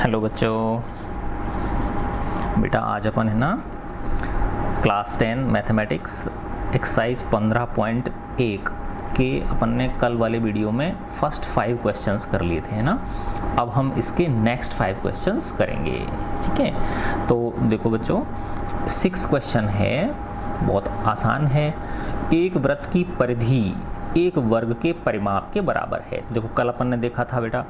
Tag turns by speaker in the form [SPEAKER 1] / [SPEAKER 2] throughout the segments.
[SPEAKER 1] Hello बच्चों, बेटा आज अपन है ना क्लास 10 मैथमेटिक्स एक्सरसाइज 15.1 के अपन ने कल वाले वीडियो में फर्स्ट 5 क्वेश्चंस कर लिए थे, है ना। अब हम इसके नेक्स्ट 5 क्वेश्चंस करेंगे, ठीक है। तो देखो बच्चों, 6 क्वेश्चन है, बहुत आसान है। एक वृत्त की परिधि एक वर्ग के परिमाप के बराबर है। देखो कल अपन ने देखा था बेटा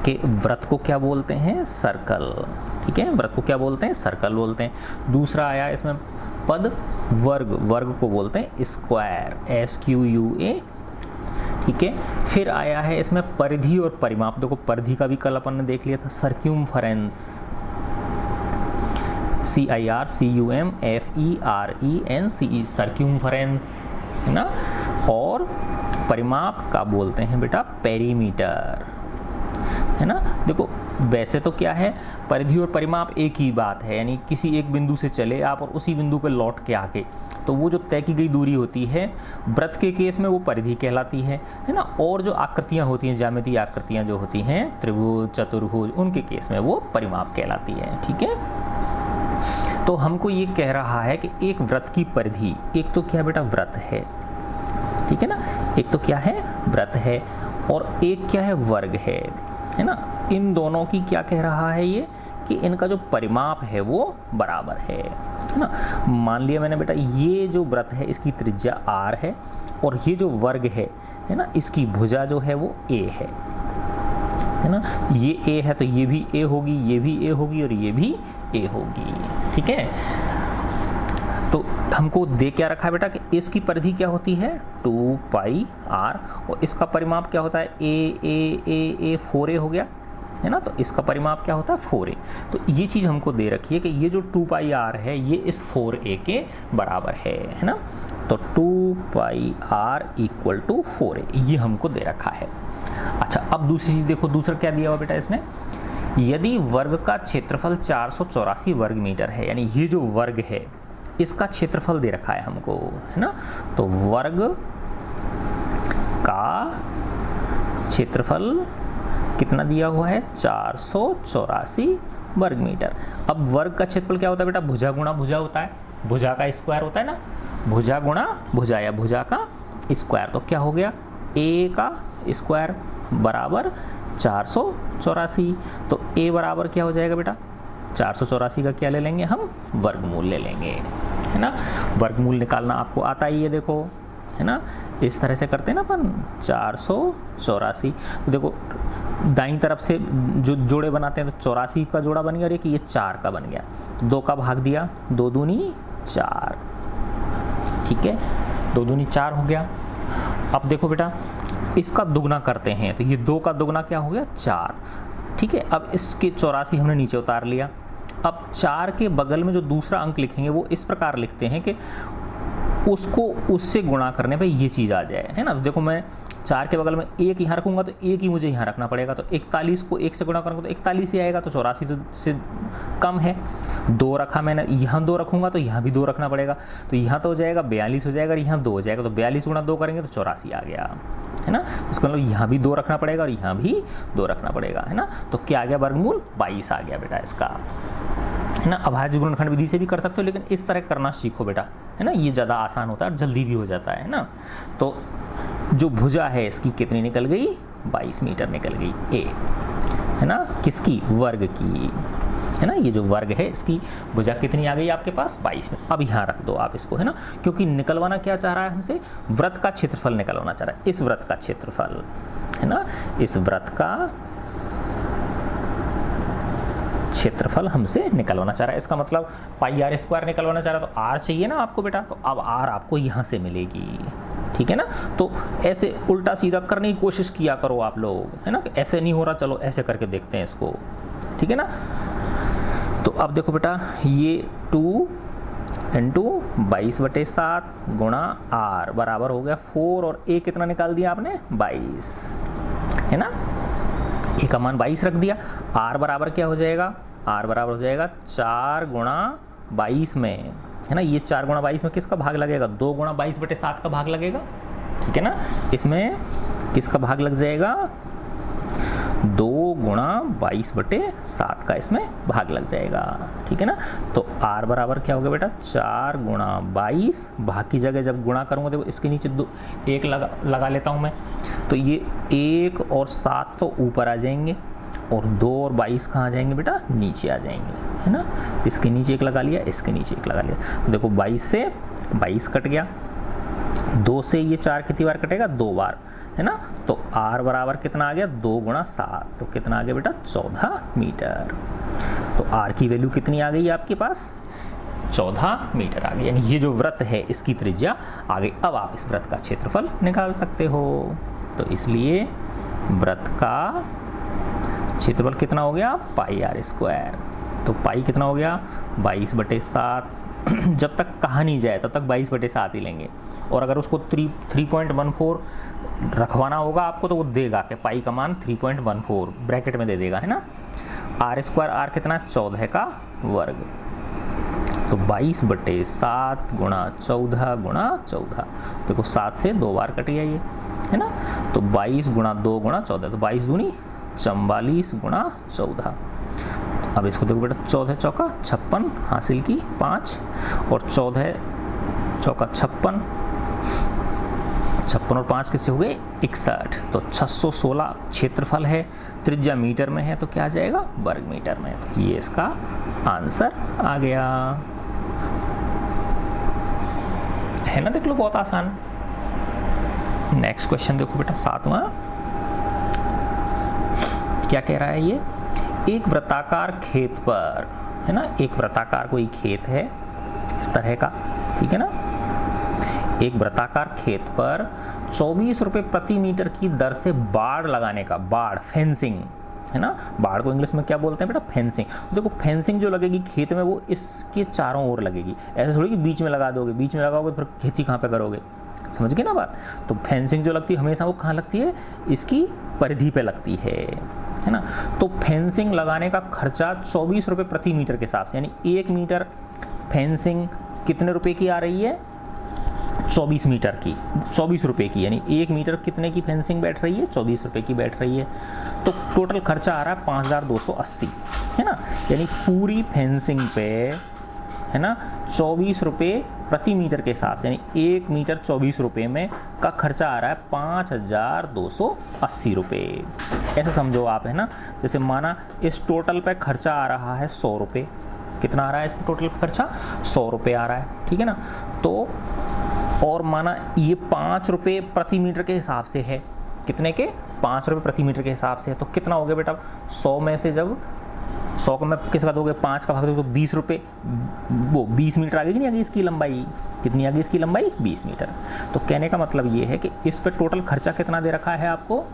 [SPEAKER 1] कि वृत्त को क्या बोलते हैं, सर्कल, ठीक है। वृत्त को क्या बोलते हैं, सर्कल बोलते हैं। दूसरा आया इसमें पद वर्ग, वर्ग को बोलते हैं स्क्वायर, SQUA, ठीक है। फिर आया है इसमें परिधि और परिमाप। देखो परिधि का भी कल अपन ने देख लिया था, सर्क्यूमफरेंस, CIRCUMFERENCE, सर्क्यूमफरेंस, है ना। और परिमाप का बोलते हैं बेटा पेरीमीटर, है ना। देखो वैसे तो क्या है, परिधि और परिमाप एक ही बात है, यानी किसी एक बिंदु से चले आप और उसी बिंदु पर लौट के आके, तो वो जो तय की गई दूरी होती है वृत्त के केस में वो परिधि कहलाती है ना। और जो आकृतियां होती हैं, ज्यामितीय आकृतियां जो होती हैं, त्रिभुज, चतुर्भुज, उनके केस में वो परिमाप कहलाती है, ठीक है। तो हमको ये कह रहा है कि एक वृत्त की परिधि, एक तो क्या बेटा वृत्त है, ठीक है ना, एक तो क्या है वृत्त है, और एक क्या है वर्ग है ना। इन दोनों की क्या कह रहा है ये कि इनका जो परिमाप है वो बराबर है ना। मान लिया मैंने बेटा ये जो वृत्त है इसकी त्रिज्या r है और ये जो वर्ग है ना, इसकी भुजा जो है वो a है ना। ये a है तो ये भी a होगी, ये भी a होगी और ये भी a होगी, ठीक है। तो हमको दे क्या रखा है बेटा कि इसकी परिधि क्या होती है 2πr और इसका परिमाप क्या होता है a 4a हो गया, है ना। तो इसका परिमाप क्या होता है 4a। तो ये चीज़ हमको दे रखी है कि ये जो 2πr है ये इस 4a के बराबर है ना। तो 2πr इक्वल टू 4a, ये हमको दे रखा है। अच्छा, अब दूसरी चीज़ देखो, दूसरा क्या दिया हुआ बेटा इसने, यदि वर्ग का क्षेत्रफल 484 वर्ग मीटर है, यानी ये जो वर्ग है इसका क्षेत्रफल दे रखा है हमको, है ना। तो वर्ग का क्षेत्रफल कितना दिया हुआ है 484 वर्ग मीटर। अब वर्ग का क्षेत्रफल क्या होता है बेटा, भुजा गुणा भुजा होता है, भुजा का स्क्वायर होता है ना, भुजा गुणा भुजा या भुजा का स्क्वायर। तो क्या हो गया a का स्क्वायर बराबर 484। तो a बराबर क्या हो जाएगा बेटा 484 का क्या ले लेंगे हम, वर्गमूल ले लेंगे, है ना। वर्गमूल निकालना आपको आता ही है, देखो, है ना। इस तरह से करते हैं ना अपन 484। तो देखो दाईं तरफ से जो जोड़े बनाते हैं तो 84 का जोड़ा बन गया और एक ये 4 का बन गया, 2 का भाग दिया, 2 दूनी 4, ठीक है, 2 दूनी 4 हो गया। अब देखो बेटा इसका दुगना करते हैं तो ये 2 का दुगना क्या हो गया 4, ठीक है। अब इसके 84 हमने नीचे उतार लिया। अब 4 के बगल में जो दूसरा अंक लिखेंगे वो इस प्रकार लिखते हैं कि उसको उससे गुणा करने पे ये चीज़ आ जाए, है ना। तो देखो मैं 4 के बगल में 1 यहाँ रखूँगा तो 1 ही मुझे यहाँ रखना पड़ेगा, तो 41 को 1 से गुणा करूँगा तो 41 ही आएगा, तो 84 तो से कम है। 2 रखा मैंने, यहाँ 2 रखूँगा तो यहाँ भी 2 रखना पड़ेगा, तो यहाँ तो हो जाएगा 42 हो जाएगा और यहाँ 2 हो जाएगा, तो 42 गुणा 2 करेंगे तो 84 आ गया, है ना। इसका मतलब यहाँ भी 2 रखना पड़ेगा और यहाँ भी 2 रखना पड़ेगा, है ना। तो क्या आ गया वर्गमूल 22 आ गया बेटा इसका, है ना। अभाज्य गुणनखंड विधि से भी कर सकते हो, लेकिन इस तरह करना सीखो बेटा, है ना, ये ज़्यादा आसान होता है और जल्दी भी हो जाता है ना। तो जो भुजा है इसकी कितनी निकल गई 22 मीटर निकल गई a, है ना, किसकी वर्ग की, है ना। ये जो वर्ग है इसकी भुजा कितनी आ गई आपके पास 22 में। अब यहाँ रख दो आप इसको, है ना, क्योंकि निकलवाना क्या चाह रहा है हमसे, वृत्त का क्षेत्रफल निकलवाना चाह रहा है, इस वृत्त का क्षेत्रफल, है ना, इस वृत्त का क्षेत्रफल हमसे निकलवाना चाह रहा है। इसका मतलब πr स्क्वायर निकलवाना चाह रहा है, तो r चाहिए ना आपको बेटा, तो अब r आपको यहाँ से मिलेगी, ठीक है ना। तो ऐसे उल्टा सीधा करने की कोशिश किया करो आप लोग, है ना। ऐसे नहीं हो रहा, चलो ऐसे करके देखते हैं इसको, ठीक है ना। तो अब देखो बेटा ये 2 × 22/7 गुणा r बराबर हो गया 4 और a कितना निकाल दिया आपने 22, है ना। a का मान 22 रख दिया, r बराबर क्या हो जाएगा, r बराबर हो जाएगा 4 × 22 में, है ना। ये 4 × 22 में किसका भाग लगेगा, 2 × 22/7 का भाग लगेगा, ठीक है ना। इसमें किसका भाग लग जाएगा 2 गुणा 22/7 का इसमें भाग लग जाएगा, ठीक है ना। तो r बराबर क्या होगा बेटा, 4 गुणा 22, भाग की जगह जब गुणा करूँगा देखो इसके नीचे 1 लगा लेता हूँ मैं, तो ये 1 और 7 तो ऊपर आ जाएंगे और 2 और 22 कहाँ आ जाएंगे बेटा, नीचे आ जाएंगे, है ना। इसके नीचे 1 लगा लिया, इसके नीचे 1 लगा लिया, तो देखो 22 से 22 कट गया, 2 से ये 4 कितनी बार कटेगा, 2 बार, है ना। तो r बराबर कितना आ गया, 2 गुणा 7, तो कितना आ गया बेटा, 14 मीटर। तो r की वैल्यू कितनी आ गई आपके पास, 14 मीटर आ गई, यानी ये जो वृत्त है इसकी त्रिज्या आ गई। अब आप इस वृत्त का क्षेत्रफल निकाल सकते हो, तो इसलिए वृत्त का क्षेत्रफल कितना हो गया, πr²। तो पाई कितना हो गया, 22/7। जब तक कहा नहीं जाए तब तक 22/7 ही लेंगे, और अगर उसको 3.14 रखवाना होगा आपको तो वो देगा कि पाई का मान 3.14 ब्रैकेट में दे देगा, है ना। r², r कितना, 14 का वर्ग, तो 22/7 गुणा 14 गुणा 14, देखो 7 से 2 बार कट गया ये, है ना। तो 22 गुणा 2 गुणा 14, तो 22 दूनी 44 गुणा 14। अब इसको देखो बेटा, 14 चौका 56 हासिल की 5, और 14 चौका 56, 56 और 5 किससे हो गए, 61। तो 616 क्षेत्रफल है, त्रिज्या मीटर में है, तो क्या आ जाएगा, वर्ग मीटर में। तो ये इसका आंसर आ गया, है ना। देख लो बहुत आसान। नेक्स्ट क्वेश्चन देखो बेटा, 7वां, क्या कह रहा है ये, एक वृत्ताकार खेत पर, है ना, एक वृत्ताकार कोई खेत है इस तरह का, ठीक है ना। एक वृत्ताकार खेत पर 24 रुपये प्रति मीटर की दर से बाड़ लगाने का, बाड़ फेंसिंग, है ना। बाड़ को इंग्लिश में क्या बोलते हैं बेटा, फेंसिंग। देखो फेंसिंग जो लगेगी खेत में वो इसके चारों ओर लगेगी, ऐसे थोड़ी कि बीच में लगा दोगे, बीच में लगाओगे फिर खेती कहाँ पे करोगे, समझ गए ना बात। तो फेंसिंग जो लगती है हमेशा वो कहाँ लगती है, इसकी परिधि पे लगती है ना। तो फेंसिंग लगाने का खर्चा 24 रुपये प्रति मीटर के हिसाब से, यानी 1 मीटर फेंसिंग कितने रुपए की आ रही है, 24 मीटर की, 24 रुपये की, यानी 1 मीटर कितने की फेंसिंग बैठ रही है, 24 रुपये की बैठ रही है। तो टोटल खर्चा आ रहा है 5280, है ना। यानी पूरी फेंसिंग पे, है ना, 24 रुपये प्रति मीटर के हिसाब से, यानी 1 मीटर 24 रुपये में का खर्चा आ रहा है 5280 रुपये, ऐसे समझो आप, है ना। जैसे माना इस टोटल पे खर्चा आ रहा है 100 रुपये, कितना आ रहा है इसमें टोटल खर्चा, 100 रुपये आ रहा है, ठीक है ना। तो और माना ये 5 रुपये प्रति मीटर के हिसाब से है, कितने के, 5 रुपये प्रति मीटर के हिसाब से है, तो कितना हो गया बेटा, 100 में से जब 100 को मैं किसका दोगे, 5 का भाग दोगे तो 20 रुपये, वो 20 मीटर आ गई नहीं, आ गई इसकी लंबाई, कितनी आ गई इसकी लंबाई, 20 मीटर। तो कहने का मतलब ये है कि इस पे टोटल खर्चा कितना दे रखा है आपको,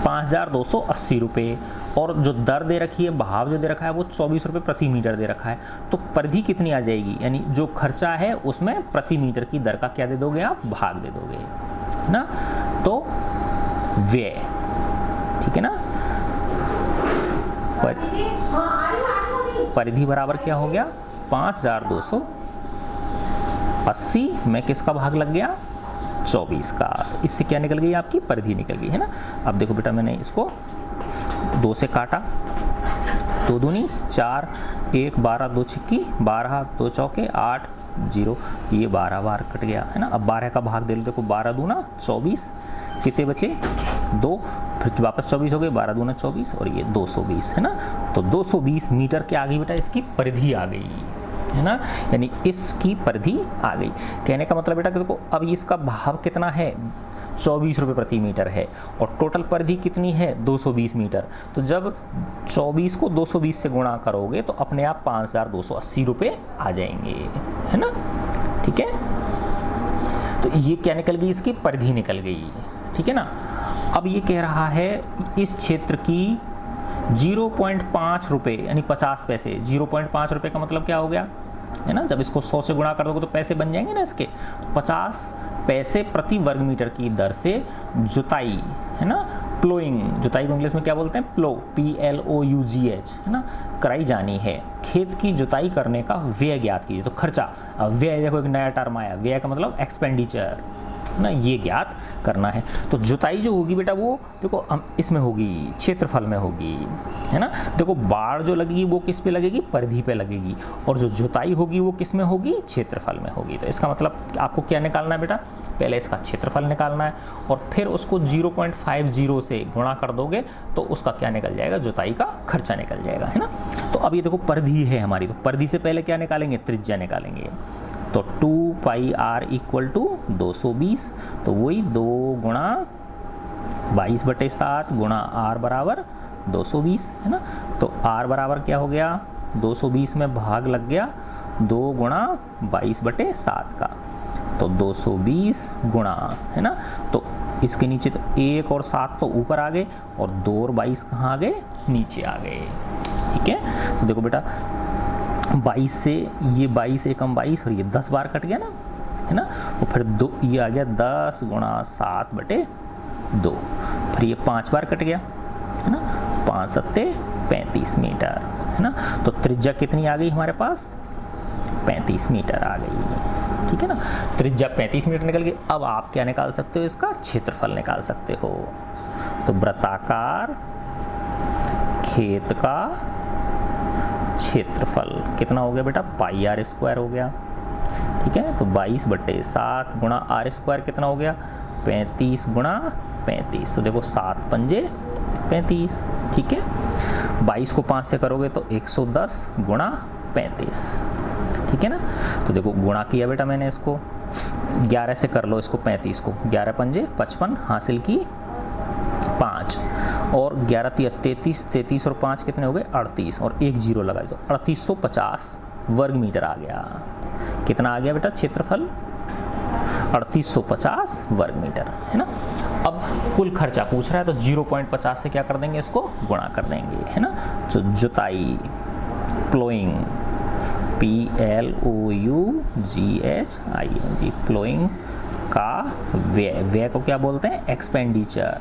[SPEAKER 1] 5280 रुपये, और जो दर दे रखी है, भाव जो दे रखा है वो 24 रुपये प्रति मीटर दे रखा है। तो परिधि कितनी आ जाएगी, यानी जो खर्चा है उसमें प्रति मीटर की दर का क्या दे दोगे आप, भाग दे दोगे, है ना। तो व्यय, ठीक है ना, परिधि बराबर क्या हो गया, 5280 में किसका भाग लग गया, 24 का। इससे क्या निकल गई, आपकी परिधि निकल गई, है ना। अब देखो बेटा, मैंने इसको 2 से काटा, 2 दूनी 4, 1 12, 2 छिक्की 12, 2 चौके 8, 0, ये 12 बार कट गया, है ना। अब 12 का भाग दे लो, देखो 12 दूना 24, कितने बचे 2, फिर वापस 24 हो गए, 12 दूना 24, और ये 220, है ना। तो 220 मीटर के आ गई बेटा इसकी परिधि आ गई, है ना, यानी इसकी परिधि आ गई। कहने का मतलब बेटा कि देखो अब इसका भाव कितना है, 24 रुपये प्रति मीटर है, और टोटल परिधि कितनी है, 220 मीटर। तो जब 24 को 220 से गुणा करोगे तो अपने आप 5280 रुपये आ जाएंगे, है ना, ठीक है। तो ये क्या निकल गई, इसकी परिधि निकल गई, ठीक है ना। अब ये कह रहा है इस क्षेत्र की 0.5 रुपये यानी 50 पैसे, 0.5 रुपये का मतलब क्या हो गया, है ना। जब इसको 100 से गुणा कर दोगे तो पैसे बन जाएंगे ना इसके, 50 पैसे प्रति वर्ग मीटर की दर से जुताई, है ना, प्लोइंग, जुताई को इंग्लिश में क्या बोलते हैं, प्लो, PLOUGH, है ना, कराई जानी है। खेत की जुताई करने का व्यय ज्ञात कीजिए, तो खर्चा, अब व्यय देखो एक नया टर्म आया, व्यय का मतलब एक्सपेंडिचर, ना, ये ज्ञात करना है। तो जुताई जो होगी बेटा वो देखो हम इसमें होगी, क्षेत्रफल में होगी, है ना। देखो बाड़ जो लगेगी वो किस पे लगेगी, परिधि पे लगेगी, और जो जुताई होगी वो किस में होगी, क्षेत्रफल में होगी। तो इसका मतलब आपको क्या निकालना है बेटा, पहले इसका क्षेत्रफल निकालना है और फिर उसको 0.50 से गुणा कर दोगे तो उसका क्या निकल जाएगा, जुताई का खर्चा निकल जाएगा, है ना। तो अब ये देखो परिधि है हमारी, तो परिधि से पहले क्या निकालेंगे, त्रिज्या निकालेंगे। तो 2 पाई आर इक्वल टू 220, तो वही 2 गुणा 22/7 गुणा आर बराबर 220, है ना। तो आर बराबर क्या हो गया, 220 में भाग लग गया 2 गुणा 22/7 का, तो 220 गुणा, है ना। तो इसके नीचे तो 1 और 7 तो ऊपर आ गए और 2 और 22 कहाँ आ गए, नीचे आ गए, ठीक है। तो देखो बेटा 22 से ये 22 एकम 22 और ये 10 बार कट गया ना, है ना। और फिर दो ये आ गया 10 गुणा 7/2, फिर ये 5 बार कट गया, है ना, 5 सत्ते 35 मीटर, है ना। तो त्रिज्या कितनी आ गई हमारे पास, 35 मीटर आ गई, ठीक है ना। त्रिज्या 35 मीटर निकल गई। अब आप क्या निकाल सकते हो, इसका क्षेत्रफल निकाल सकते हो। तो वृत्ताकार खेत का क्षेत्रफल कितना हो गया बेटा, पाई आर स्क्वायर हो गया, ठीक है। तो 22/7 गुणा आर स्क्वायर कितना हो गया, 35 गुणा 35, तो देखो 7 पंजे 35, ठीक है। 22 को 5 से करोगे तो 110 गुणा 35, ठीक है ना। तो देखो गुणा किया बेटा मैंने इसको, 11 से कर लो इसको 35 को, 11 पंजे 55 हासिल की 5, और 11 33, 33 और 5 कितने हो गए 38, और 1 0 लगाए तो 3850 वर्ग मीटर आ गया। कितना आ गया बेटा क्षेत्रफल, 3850 वर्ग मीटर, है ना। अब कुल खर्चा पूछ रहा है तो 0.50 से क्या कर देंगे, इसको गुणा कर देंगे, है ना। तो जुताई, प्लोइंग, PLOUGHING, प्लोइंग का व्यय, व्यय को क्या बोलते हैं, एक्सपेंडिचर,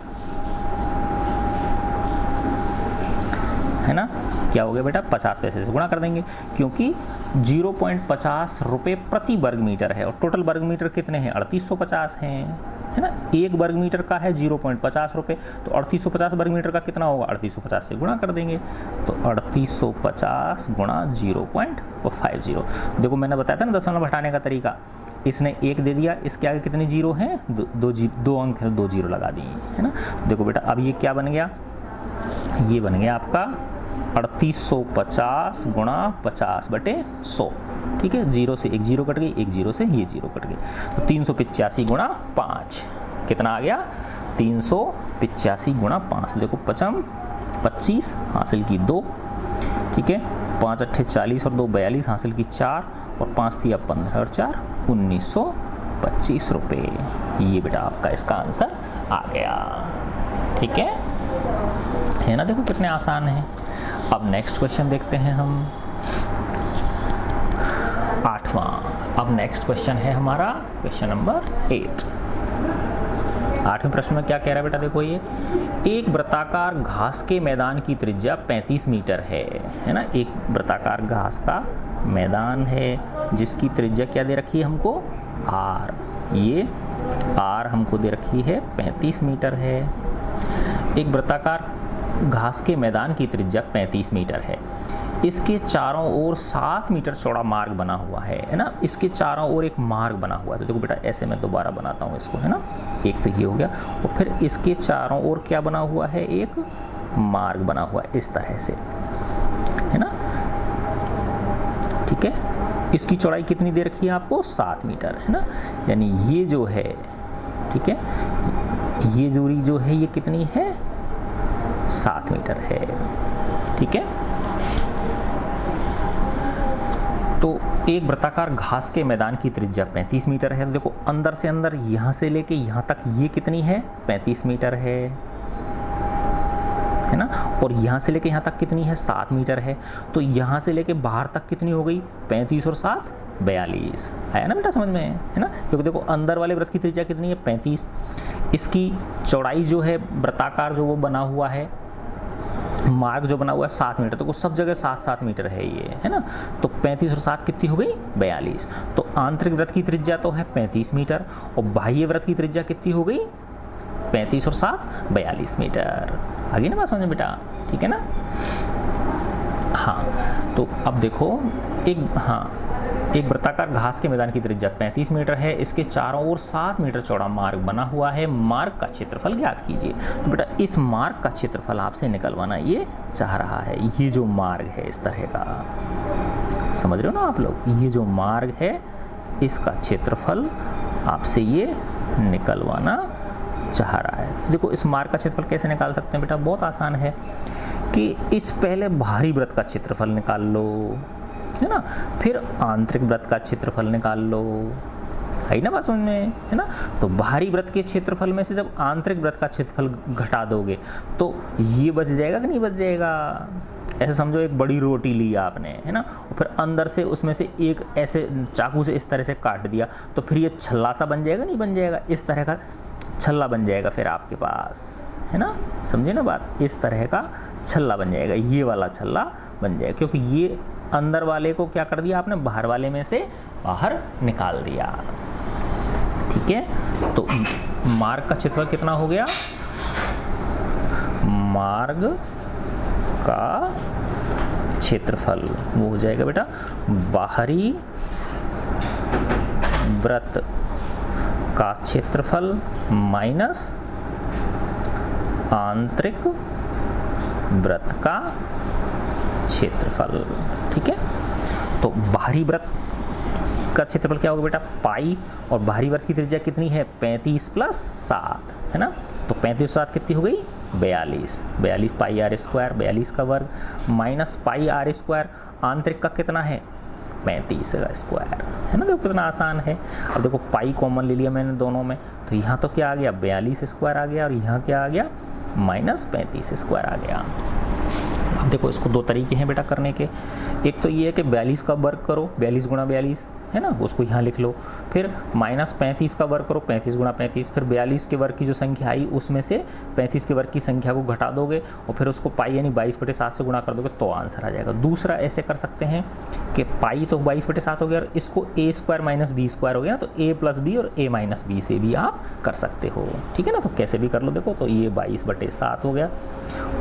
[SPEAKER 1] है ना। क्या हो गया बेटा, 50 पैसे से गुणा कर देंगे, क्योंकि 0.50 रुपये प्रति वर्ग मीटर है और टोटल वर्ग मीटर कितने हैं, 3850 हैं, है ना। एक वर्ग मीटर का है 0.50 रुपये, तो 3850 वर्ग मीटर का कितना होगा, 3850 से गुणा कर देंगे, तो 3850 गुणा 0.50। देखो मैंने बताया था ना दशमलव हटाने का तरीका, इसने 1 दे दिया, इसके आगे कितने जीरो हैं, 2 अंक है, 2 जीरो लगा दिए, है ना। देखो बेटा अब ये क्या बन गया, ये बन गया आपका 3850 गुणा 50/100, ठीक है। 0 से 1 जीरो कट गई, 1 जीरो से ये जीरो कट गई, तो 385 गुणा 5 कितना आ गया, 385 गुणा 5, देखो 25 हासिल की 2, ठीक है। 5 अट्ठे 40 और 2 42 हासिल की 4, और 5 तिया 15 और 4 1925 रुपये। ये बेटा आपका इसका आंसर आ गया, ठीक है ना। देखो कितने आसान है। अब नेक्स्ट क्वेश्चन देखते हैं हम, 8वां। अब नेक्स्ट क्वेश्चन है हमारा क्वेश्चन नंबर 8। 8वें प्रश्न में क्या कह रहा है बेटा, देखो ये एक वृत्ताकार घास के मैदान की त्रिज्या 35 मीटर है ना। एक वृत्ताकार घास का मैदान है जिसकी त्रिज्या क्या दे रखी है हमको, आर, ये आर हमको दे रखी है 35 मीटर है। एक वृत्ताकार घास के मैदान की त्रिज्या 35 मीटर है, इसके चारों ओर 7 मीटर चौड़ा मार्ग बना हुआ है ना। इसके चारों ओर एक मार्ग बना हुआ है, तो देखो बेटा ऐसे मैं दोबारा बनाता हूँ इसको, है ना। एक तो ये हो गया, और फिर इसके चारों ओर क्या बना हुआ है, एक मार्ग बना हुआ है इस तरह से, है ना, ठीक है। इसकी चौड़ाई कितनी दे रखी है आपको, 7 मीटर, है ना। यानी ये जो है, ठीक है, ये दूरी जो है ये कितनी है, 7 मीटर है, ठीक है। तो एक वृत्ताकार घास के मैदान की त्रिज्या 35 मीटर है, तो देखो अंदर से अंदर यहाँ से लेके यहाँ तक ये कितनी है, 35 मीटर है ना। और यहाँ से लेके यहाँ तक कितनी है, 7 मीटर है। तो यहाँ से लेके बाहर तक कितनी हो गई, 35 और 7 42, आया ना बेटा समझ में, है ना। क्योंकि देखो अंदर वाले वृत्त की त्रिज्या कितनी है, 35, इसकी चौड़ाई जो है वृत्ताकार जो वो बना हुआ है मार्ग जो बना हुआ है 7 मीटर, तो सब जगह 7-7 मीटर है ये, है ना। तो 35 और 7 कितनी हो गई 42। तो आंतरिक वृत्त की त्रिज्या तो है 35 मीटर और बाह्य वृत्त की त्रिज्या कितनी हो गई 35 और 7 42 मीटर। आगे ना बात समझ बेटा, ठीक है ना। हाँ, तो अब देखो एक वृत्ताकार घास के मैदान की त्रिज्या 35 मीटर है, इसके चारों ओर 7 मीटर चौड़ा मार्ग बना हुआ है, मार्ग का क्षेत्रफल ज्ञात कीजिए। तो बेटा इस मार्ग का क्षेत्रफल आपसे निकलवाना ये चाह रहा है। ये जो मार्ग है इस तरह का, समझ रहे हो ना आप लोग, ये जो मार्ग है इसका क्षेत्रफल आपसे ये निकलवाना चाह रहा है। देखो इस मार्ग का क्षेत्रफल कैसे निकाल सकते हैं बेटा, बहुत आसान है कि इस पहले बाहरी वृत्त का क्षेत्रफल निकाल लो, है ना, फिर आंतरिक वृत्त का क्षेत्रफल निकाल लो, है ना बात समझ में, है ना। तो बाहरी वृत्त के क्षेत्रफल में से जब आंतरिक वृत्त का क्षेत्रफल घटा दोगे तो ये बच जाएगा कि नहीं बच जाएगा। ऐसे समझो एक बड़ी रोटी ली आपने, है ना, और फिर अंदर से उसमें से एक ऐसे चाकू से इस तरह से काट दिया, तो फिर ये छल्ला सा बन जाएगा नहीं बन जाएगा, इस तरह का छल्ला बन जाएगा फिर आपके पास, है ना, समझे ना बात। इस तरह का छल्ला बन जाएगा, ये वाला छल्ला बन जाएगा, क्योंकि ये अंदर वाले को क्या कर दिया आपने, बाहर वाले में से बाहर निकाल दिया। ठीक है, तो मार्ग का क्षेत्रफल कितना हो गया, मार्ग का क्षेत्रफल वो हो जाएगा बेटा बाहरी वृत्त का क्षेत्रफल माइनस आंतरिक वृत्त का क्षेत्रफल। ठीक है, तो बाहरी वृत्त का क्षेत्रफल क्या होगा बेटा पाई, और बाहरी वृत्त की त्रिज्या कितनी है 35 + 7, है ना। तो 35 और 7 कितनी हो गई 42, 42 पाई आर स्क्वायर, 42 का वर्ग माइनस पाई आर स्क्वायर, आंतरिक का कितना है 35 का स्क्वायर, है ना। देखो कितना आसान है। अब देखो पाई कॉमन ले लिया मैंने दोनों में, तो यहाँ तो क्या आ गया 42 स्क्वायर आ गया, और यहाँ क्या आ गया -35 स्क्वायर आ गया। अब देखो इसको दो तरीके हैं बेटा करने के, एक तो ये है कि 42 का वर्ग करो, 42 × 42, है ना, उसको यहाँ लिख लो, फिर -35 का वर्ग करो, 35 × 35, फिर 42 के वर्ग की जो संख्या आई उसमें से 35 के वर्ग की संख्या को घटा दोगे और फिर उसको पाई यानी 22/7 से गुणा कर दोगे तो आंसर आ जाएगा। दूसरा ऐसे कर सकते हैं कि पाई तो 22/7 हो गया और इसको a² - b² हो गया, तो a + b और a - b से भी आप कर सकते हो। ठीक है ना, तो कैसे भी कर लो। देखो तो ये 22/7 हो गया,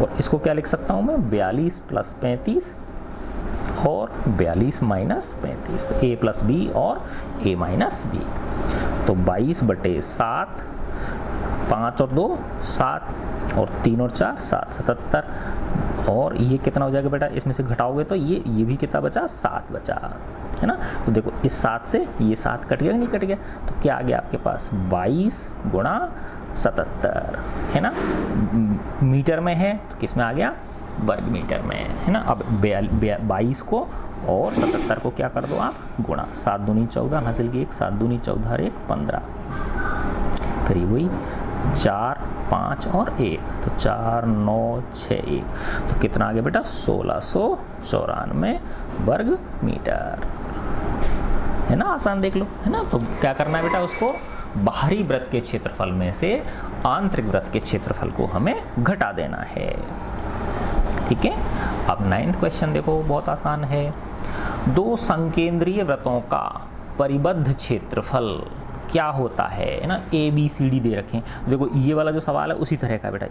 [SPEAKER 1] और इसको क्या लिख सकता हूँ मैं 42 + 35 और 42 - 35, a + b और a - b। तो 22/7, 5 और 2 7 और 3 और 4 7, 77, और ये कितना हो जाएगा बेटा, इसमें से घटाओगे तो ये भी कितना बचा 7 बचा, है ना। तो देखो इस 7 से ये 7 कट गया नहीं कट गया, तो क्या आ गया आपके पास 22 × 77, है ना। मीटर में है तो किस में आ गया वर्ग मीटर में, है ना। अब 22 को और 77 को क्या कर दो आप गुणा, 7 दूनी 14 हासिल की 1, 7 दूनी 14 और 1 15, फिर ये वही 4 5 और 1, तो 4 9 6 1, तो कितना आ गया बेटा 1694 वर्ग मीटर, है ना। आसान देख लो, है ना। तो क्या करना है बेटा, उसको बाहरी वृत्त के क्षेत्रफल में से आंतरिक वृत्त के क्षेत्रफल को हमें घटा देना है। ठीक है, अब 9th क्वेश्चन देखो बहुत आसान है। दो संकेंद्रीय वृत्तों का परिबद्ध क्षेत्रफल क्या होता है ना। ABCD दे रखे हैं। देखो ये वाला जो सवाल है उसी तरह का बेटा,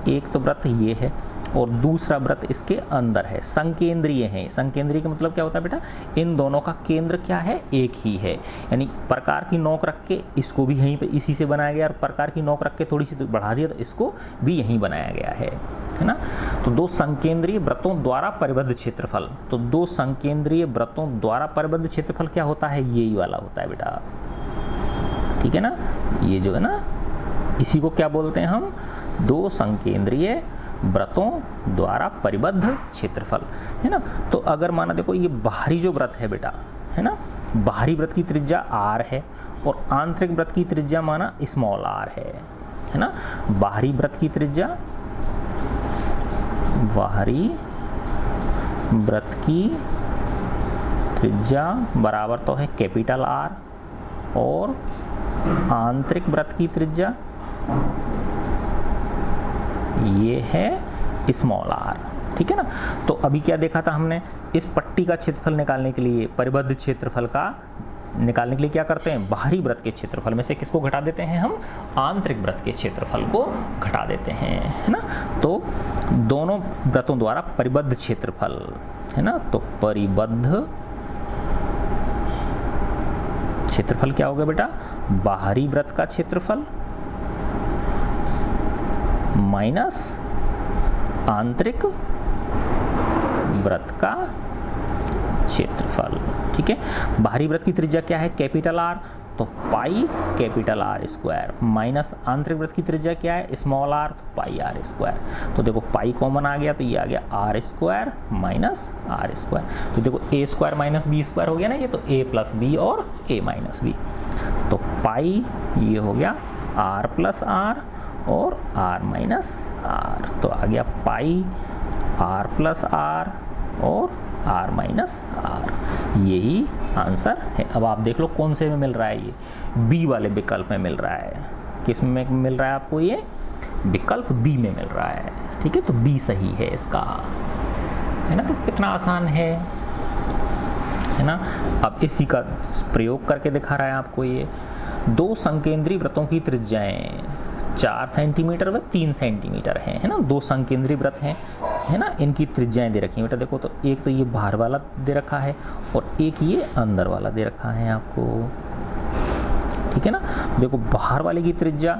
[SPEAKER 1] एक तो वृत्त ये है और दूसरा वृत्त इसके अंदर है, संकेंद्रीय है। संकेंद्रीय का मतलब क्या होता है बेटा, इन दोनों का केंद्र क्या है एक ही है, यानी प्रकार की नोक रख के इसको भी यहीं पे इसी से बनाया गया, और प्रकार की नोक रख के थोड़ी सी बढ़ा दिया तो इसको भी यहीं बनाया गया है ना। तो दो संकेंद्रीय वृत्तों द्वारा परिबद्ध क्षेत्रफल, तो दो संकेंद्रीय वृत्तों द्वारा परिबद्ध क्षेत्रफल क्या होता है, यही वाला होता है बेटा। ठीक है ना, ये जो है ना इसी को क्या बोलते हैं हम, दो संकेंद्रीय वृत्तों द्वारा परिबद्ध क्षेत्रफल, है ना। तो अगर माना देखो ये बाहरी जो वृत्त है बेटा, है ना, बाहरी वृत्त की त्रिज्या r है और आंतरिक वृत्त की त्रिज्या माना r है ना। बाहरी वृत्त की त्रिज्या, बाहरी वृत्त की त्रिज्या बराबर तो है R, और आंतरिक वृत्त की त्रिज्या ये है स्मॉल आर। ठीक है ना। तो अभी क्या देखा था हमने, इस पट्टी का क्षेत्रफल निकालने के लिए, परिबद्ध क्षेत्रफल का निकालने के लिए क्या करते हैं, बाहरी वृत्त के क्षेत्रफल में से किसको घटा देते हैं, हम आंतरिक वृत्त के क्षेत्रफल को घटा देते हैं, है ना। तो दोनों वृत्तों द्वारा परिबद्ध क्षेत्रफल, है ना, तो परिबद्ध क्षेत्रफल क्या हो गया बेटा, बाहरी वृत्त का क्षेत्रफल माइनस आंतरिक वृत्त का क्षेत्रफल। ठीक है। बाहरी वृत्त की त्रिज्या क्या है, कैपिटल आर, तो pi capital R square, minus आंतरिक वृत्त की त्रिज्या क्या है, small R, pi R square. तो देखो पाई कॉमन आ गया, तो ये आ गया R square minus R square. तो देखो A square minus B square हो गया ना, ये तो ए प्लस बी और ए माइनस बी। तो पाई ये हो गया आर प्लस आर और आर माइनस आर, तो आ गया पाई आर प्लस आर और आर माइनस आर, यही आंसर है। अब आप देख लो कौन से में मिल रहा है, ये बी वाले विकल्प में मिल रहा है। किस में मिल रहा है आपको, ये विकल्प बी में मिल रहा है। ठीक है, तो बी सही है इसका, है ना। तो कितना आसान है ना। अब इसी का प्रयोग करके दिखा रहा है आपको, ये दो संकेंद्री वृत्तों की त्रिज्याएं 4 सेंटीमीटर व 3 सेंटीमीटर है ना। दो संकेंद्री वृत्त हैं, है ना, इनकी त्रिज्याएं दे रखी हैं बेटा। देखो तो एक तो ये बाहर वाला दे रखा है और एक ये अंदर वाला दे रखा है आपको। ठीक है ना। देखो बाहर वाले की त्रिज्या,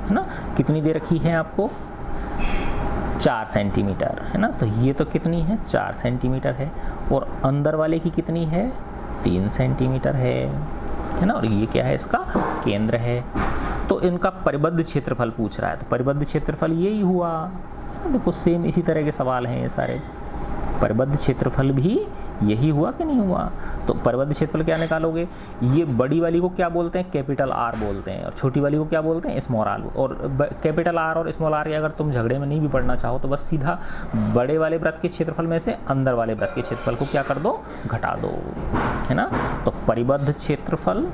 [SPEAKER 1] है ना, कितनी दे रखी है आपको, 4 सेंटीमीटर, है ना। तो ये तो कितनी है, 4 सेंटीमीटर है, और अंदर वाले की कितनी है, 3 सेंटीमीटर है ना। और ये क्या है, इसका केंद्र है। तो इनका परिबद्ध क्षेत्रफल पूछ रहा है, तो परिबद्ध क्षेत्रफल यही हुआ। देखो सेम इसी तरह के सवाल हैं ये सारे। परिबद्ध क्षेत्रफल भी यही हुआ कि नहीं हुआ। तो परिबद्ध क्षेत्रफल क्या निकालोगे, ये बड़ी वाली को क्या बोलते हैं, कैपिटल आर बोलते हैं, और छोटी वाली को क्या बोलते हैं, स्मॉल आर। और कैपिटल आर और स्मॉल आर के अगर तुम झगड़े में नहीं भी पढ़ना चाहो तो बस सीधा बड़े वाले वृत्त के क्षेत्रफल में से अंदर वाले वृत्त के क्षेत्रफल को क्या कर दो, घटा दो, है ना। तो परिबद्ध क्षेत्रफल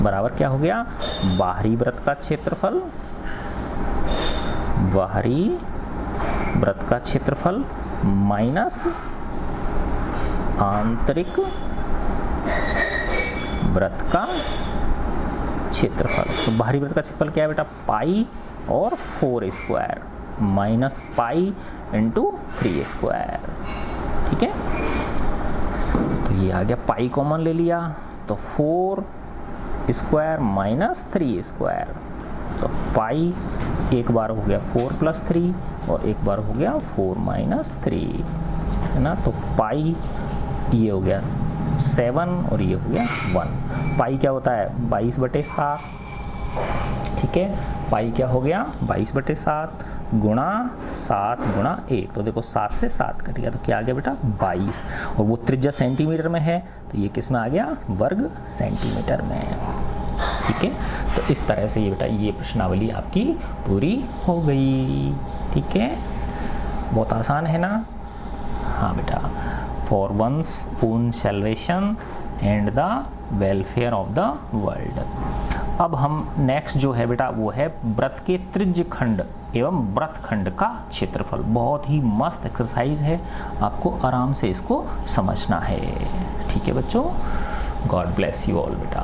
[SPEAKER 1] बराबर क्या हो गया, बाहरी वृत्त का क्षेत्रफल, बाहरी वृत्त का क्षेत्रफल माइनस आंतरिक वृत्त का क्षेत्रफल। तो बाहरी वृत्त का क्षेत्रफल क्या है बेटा, पाई और 4 square minus pi into 3 square. ठीक है, तो ये आ गया, पाई कॉमन ले लिया तो 4 स्क्वायर माइनस 3 स्क्वायर। तो पाई एक बार हो गया 4 प्लस 3 और एक बार हो गया 4 माइनस 3, है ना। तो पाई ये हो गया 7 और ये हो गया 1। पाई क्या होता है, 22/7। ठीक है, पाई क्या हो गया, 22/7 गुणा 7 गुणा 1। तो देखो 7 से 7 कट गया, तो क्या आ गया बेटा 22। और वो त्रिज्या सेंटीमीटर में है, तो ये किस में आ गया, वर्ग सेंटीमीटर में। ठीक है, तो इस तरह से ये बेटा ये प्रश्नावली आपकी पूरी हो गई। ठीक है, बहुत आसान है ना। हाँ बेटा, for one's own salvation and the welfare of the world. अब हम नेक्स्ट जो है बेटा वो है वृत्त के त्रिज्य खंड एवं वृत्त खंड का क्षेत्रफल। बहुत ही मस्त एक्सरसाइज है, आपको आराम से इसको समझना है। ठीक है बच्चों, गॉड ब्लेस यू ऑल बेटा।